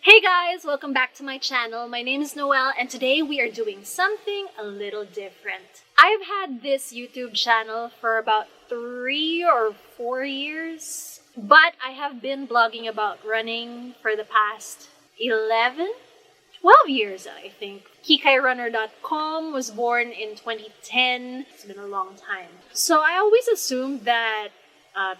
Hey guys, welcome back to my channel. My name is Noelle and today we are doing something a little different. I've had this YouTube channel for about 3 or 4 years, but I have been blogging about running for the past 11, 12 years, I think. KikaiRunner.com was born in 2010. It's been a long time. So I always assumed that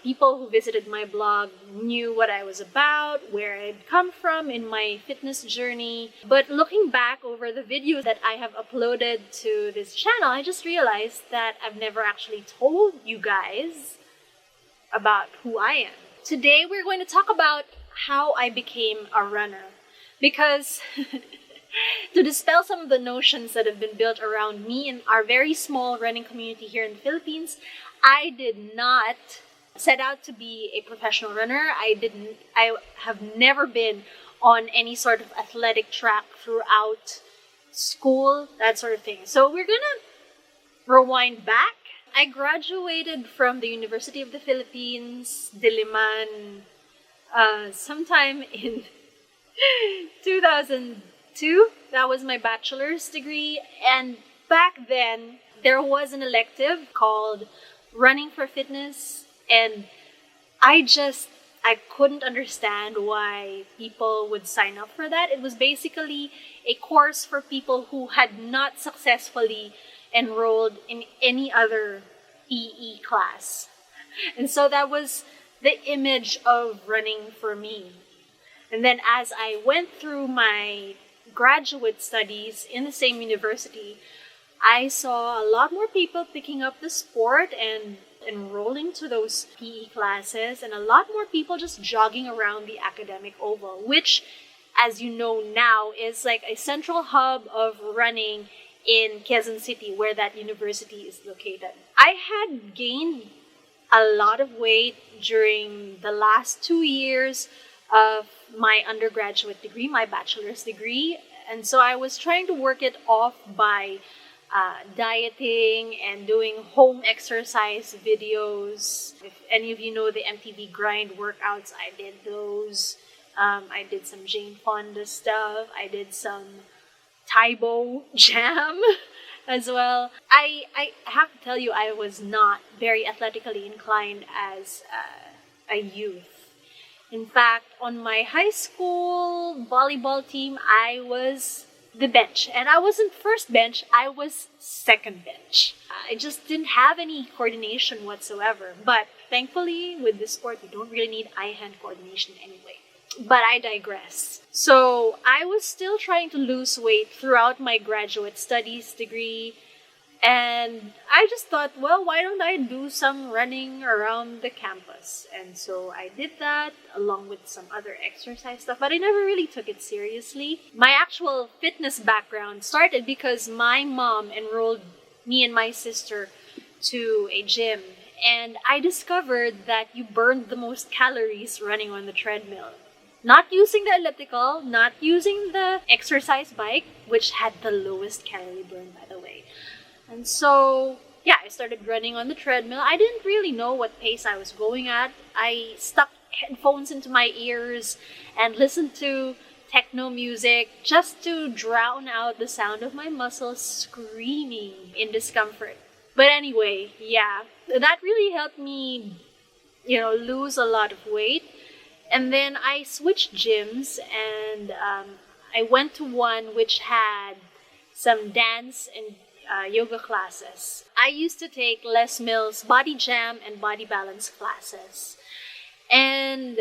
people who visited my blog knew what I was about, where I'd come from in my fitness journey. But looking back over the videos that I have uploaded to this channel, I just realized that I've never actually told you guys about who I am. Today we're going to talk about how I became a runner. Because to dispel some of the notions that have been built around me in our very small running community here in the Philippines, I did not set out to be a professional runner. I have never been on any sort of athletic track throughout school, that sort of thing. So we're gonna rewind back. I graduated from the University of the Philippines, Diliman, sometime in 2002. That was my bachelor's degree. And back then, there was an elective called Running for Fitness. And I couldn't understand why people would sign up for that. It was basically a course for people who had not successfully enrolled in any other PE class. And so that was the image of running for me. And then as I went through my graduate studies in the same university, I saw a lot more people picking up the sport and enrolling to those PE classes, and a lot more people just jogging around the academic oval, which, as you know now, is like a central hub of running in Quezon City, where that university is located. I had gained a lot of weight during the last 2 years of my undergraduate degree, my bachelor's degree, and so I was trying to work it off by dieting and doing home exercise videos. If any of you know the MTV Grind workouts, I did those. I did some Jane Fonda stuff. I did some Taibo Jam as well. I have to tell you, I was not very athletically inclined as a youth. In fact, on my high school volleyball team, I was the bench. And I wasn't first bench, I was second bench. I just didn't have any coordination whatsoever. But thankfully, with this sport, you don't really need eye-hand coordination anyway. But I digress. So I was still trying to lose weight throughout my graduate studies degree. And I just thought, well, why don't I do some running around the campus? And so I did that along with some other exercise stuff, but I never really took it seriously. My actual fitness background started because my mom enrolled me and my sister to a gym. And I discovered that you burned the most calories running on the treadmill. Not using the elliptical, not using the exercise bike, which had the lowest calorie burn, by the way. And so, yeah, I started running on the treadmill. I didn't really know what pace I was going at. I stuck headphones into my ears and listened to techno music just to drown out the sound of my muscles screaming in discomfort. But anyway, yeah, that really helped me, lose a lot of weight. And then I switched gyms and I went to one which had some dance and yoga classes. I used to take Les Mills Body Jam and Body Balance classes. And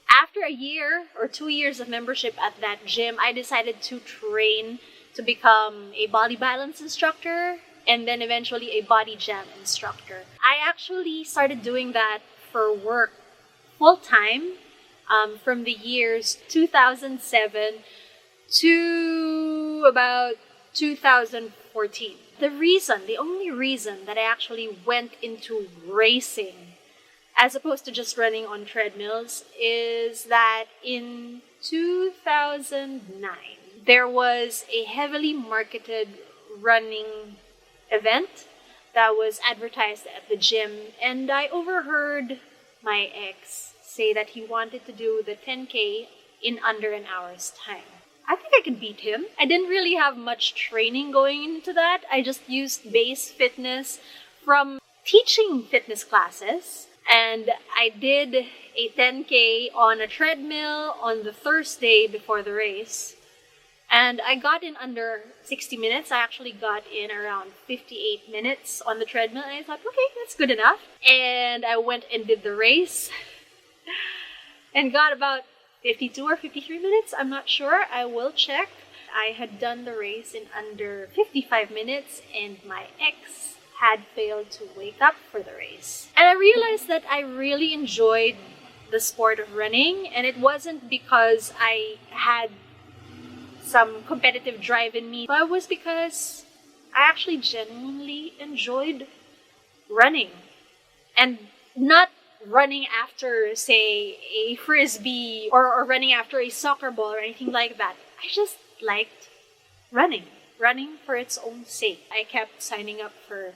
after a year or 2 years of membership at that gym, I decided to train to become a body balance instructor and then eventually a body jam instructor. I actually started doing that for work full-time from the years 2007 to about 2014. The only reason that I actually went into racing as opposed to just running on treadmills is that in 2009, there was a heavily marketed running event that was advertised at the gym, and I overheard my ex say that he wanted to do the 10K in under an hour's time. I think I could beat him. I didn't really have much training going into that. I just used base fitness from teaching fitness classes. And I did a 10K on a treadmill on the Thursday before the race. And I got in under 60 minutes. I actually got in around 58 minutes on the treadmill. And I thought, okay, that's good enough. And I went and did the race. And got about 52 or 53 minutes. I'm not sure. I will check. I had done the race in under 55 minutes. And my ex had failed to wake up for the race. And I realized that I really enjoyed the sport of running, and it wasn't because I had some competitive drive in me, but it was because I actually genuinely enjoyed running. And not running after, say, a frisbee or running after a soccer ball or anything like that. I just liked running for its own sake. I kept signing up for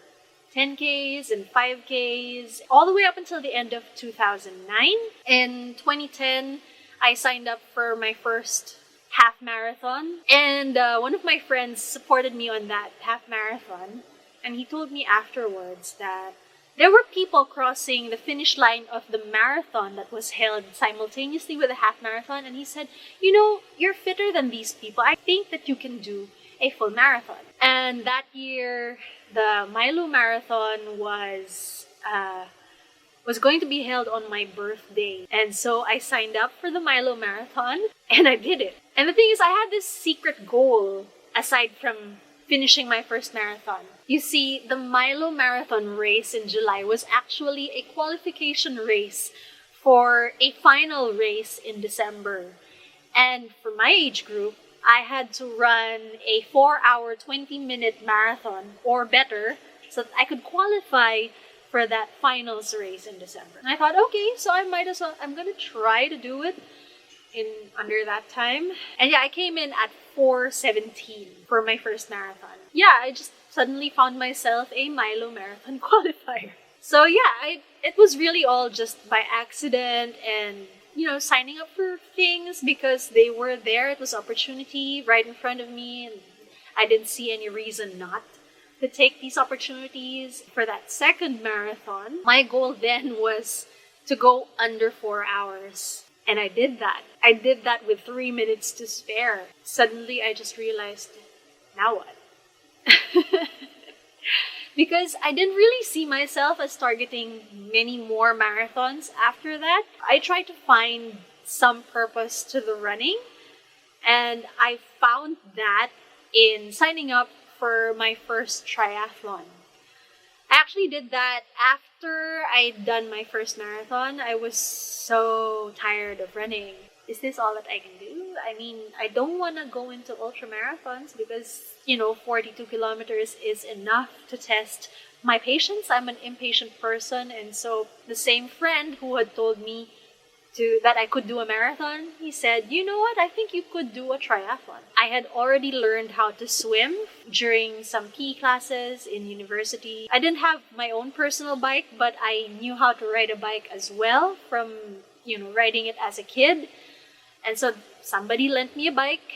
10Ks and 5Ks, all the way up until the end of 2009. In 2010, I signed up for my first half marathon. And one of my friends supported me on that half marathon. And he told me afterwards that there were people crossing the finish line of the marathon that was held simultaneously with the half marathon. And he said, you know, you're fitter than these people. I think that you can do a full marathon. And that year, the Milo Marathon was going to be held on my birthday. And so I signed up for the Milo Marathon and I did it. And the thing is, I had this secret goal aside from finishing my first marathon. You see, the Milo Marathon race in July was actually a qualification race for a final race in December. And for my age group, I had to run a 4-hour, 20-minute marathon or better so that I could qualify for that finals race in December. And I thought, okay, so I'm going to try to do it in under that time. And yeah, I came in at 4:17 for my first marathon. Yeah, I just suddenly found myself a Milo Marathon qualifier. So yeah, it was really all just by accident and signing up for things because they were there. It was opportunity right in front of me, and I didn't see any reason not to take these opportunities. For that second marathon, my goal then was to go under 4 hours. And I did that. I did that with 3 minutes to spare. Suddenly, I just realized, now what? Because I didn't really see myself as targeting many more marathons after that. I tried to find some purpose to the running, and I found that in signing up for my first triathlon. I actually did that after I'd done my first marathon. I was so tired of running. Is this all that I can do? I mean, I don't want to go into ultra marathons because, 42 kilometers is enough to test my patience. I'm an impatient person, and so the same friend who had told me that I could do a marathon, he said, you know what, I think you could do a triathlon. I had already learned how to swim during some PE classes in university. I didn't have my own personal bike, but I knew how to ride a bike as well from, riding it as a kid. And so somebody lent me a bike,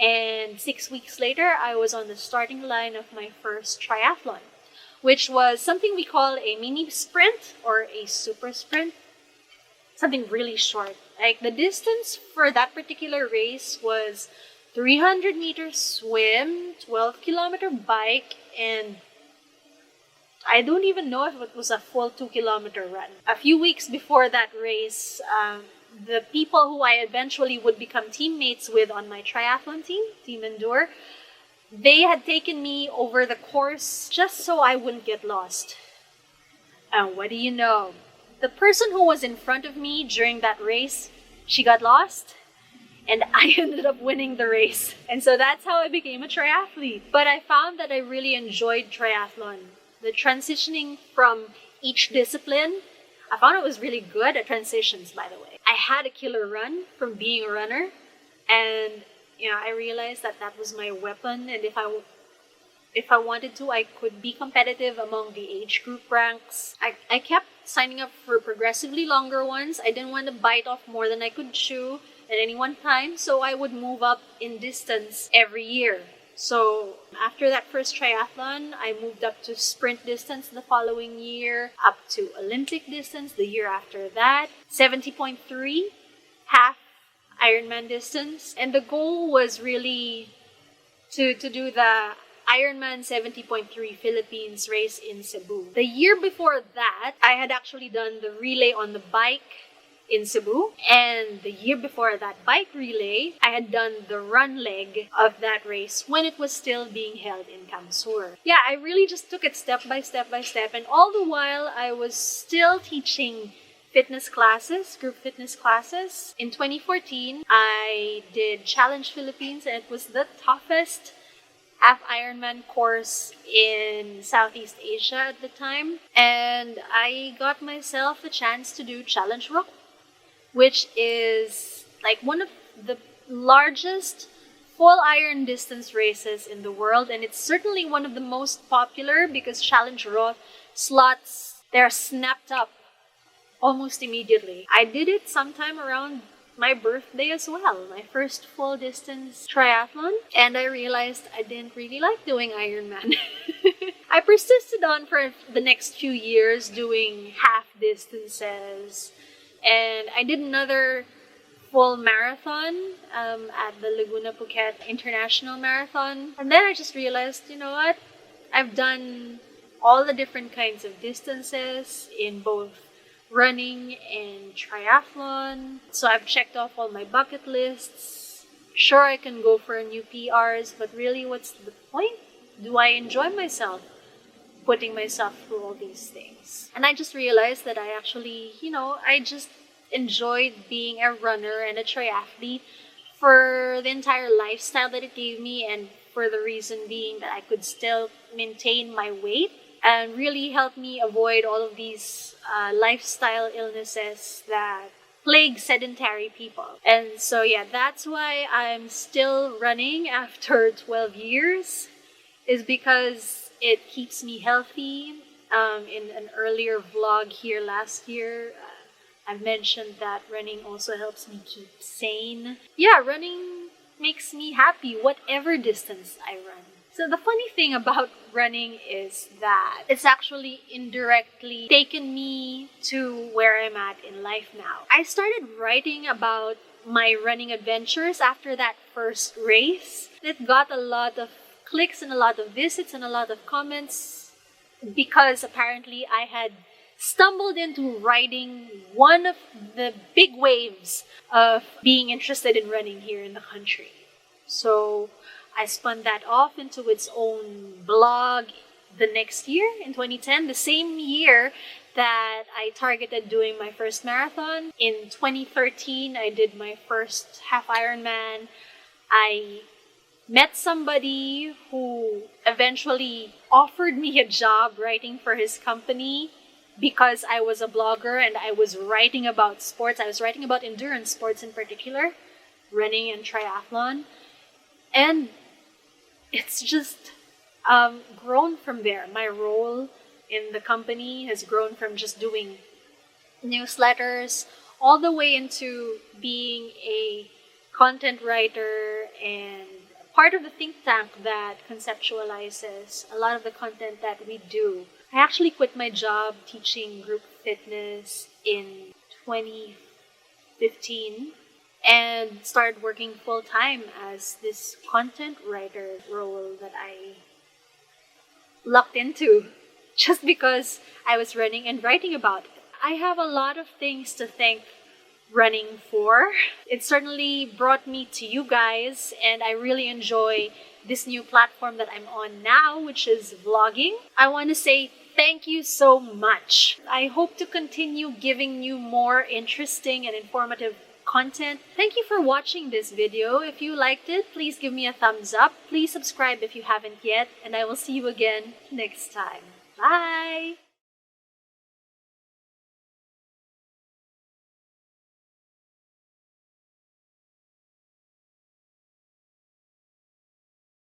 and 6 weeks later, I was on the starting line of my first triathlon, which was something we call a mini sprint or a super sprint. Something really short. Like the distance for that particular race was 300 meters swim, 12-kilometer bike, and I don't even know if it was a full 2-kilometer run. A few weeks before that race, the people who I eventually would become teammates with on my triathlon team, Team Endure, they had taken me over the course just so I wouldn't get lost. And what do you know? The person who was in front of me during that race, she got lost, and I ended up winning the race. And so that's how I became a triathlete. But I found that I really enjoyed triathlon. The transitioning from each discipline, I found I was really good at transitions, by the way. I had a killer run from being a runner, and I realized that that was my weapon, and if I wanted to, I could be competitive among the age group ranks. I kept signing up for progressively longer ones. I didn't want to bite off more than I could chew at any one time, so I would move up in distance every year. So after that first triathlon, I moved up to sprint distance the following year, up to Olympic distance the year after that, 70.3, half Ironman distance. And the goal was really to do the Ironman 70.3 Philippines race in Cebu. The year before that, I had actually done the relay on the bike in Cebu. And the year before that bike relay, I had done the run leg of that race when it was still being held in Kamsur. Yeah, I really just took it step by step by step. And all the while, I was still teaching fitness classes, group fitness classes. In 2014, I did Challenge Philippines, and it was the toughest half Ironman course in Southeast Asia at the time. And I got myself the chance to do Challenge Rock, which is like one of the largest full iron distance races in the world. And it's certainly one of the most popular because Challenge Roth slots, they're snapped up almost immediately. I did it sometime around my birthday as well, my first full distance triathlon, and I realized I didn't really like doing Ironman. I persisted on for the next few years doing half distances, and I did another full marathon at the Laguna Phuket International Marathon. And then I just realized, you know what? I've done all the different kinds of distances in both running and triathlon. So I've checked off all my bucket lists. Sure, I can go for new PRs, but really, what's the point? Do I enjoy myself putting myself through all these things? And I just realized that I actually, I just enjoyed being a runner and a triathlete for the entire lifestyle that it gave me, and for the reason being that I could still maintain my weight and really help me avoid all of these lifestyle illnesses that plague sedentary people. And so yeah, that's why I'm still running after 12 years, is because it keeps me healthy. In an earlier vlog here last year, I've mentioned that running also helps me keep sane. Yeah, running makes me happy, whatever distance I run. So the funny thing about running is that it's actually indirectly taken me to where I'm at in life now. I started writing about my running adventures after that first race. It got a lot of clicks and a lot of visits and a lot of comments because apparently I had stumbled into riding one of the big waves of being interested in running here in the country. So I spun that off into its own blog the next year, in 2010, the same year that I targeted doing my first marathon. In 2013, I did my first half Ironman. I met somebody who eventually offered me a job writing for his company because I was a blogger and I was writing about sports. I was writing about endurance sports in particular, running and triathlon. And it's just grown from there. My role in the company has grown from just doing newsletters all the way into being a content writer and part of the think tank that conceptualizes a lot of the content that we do. I actually quit my job teaching group fitness in 2015 and started working full-time as this content writer role that I lucked into just because I was running and writing about it. I have a lot of things to thank running for. It certainly brought me to you guys, and I really enjoy this new platform that I'm on now, which is vlogging. I want to say thank you so much. I hope to continue giving you more interesting and informative content. Thank you for watching this video. If you liked it, please give me a thumbs up. Please subscribe if you haven't yet, and I will see you again next time. Bye!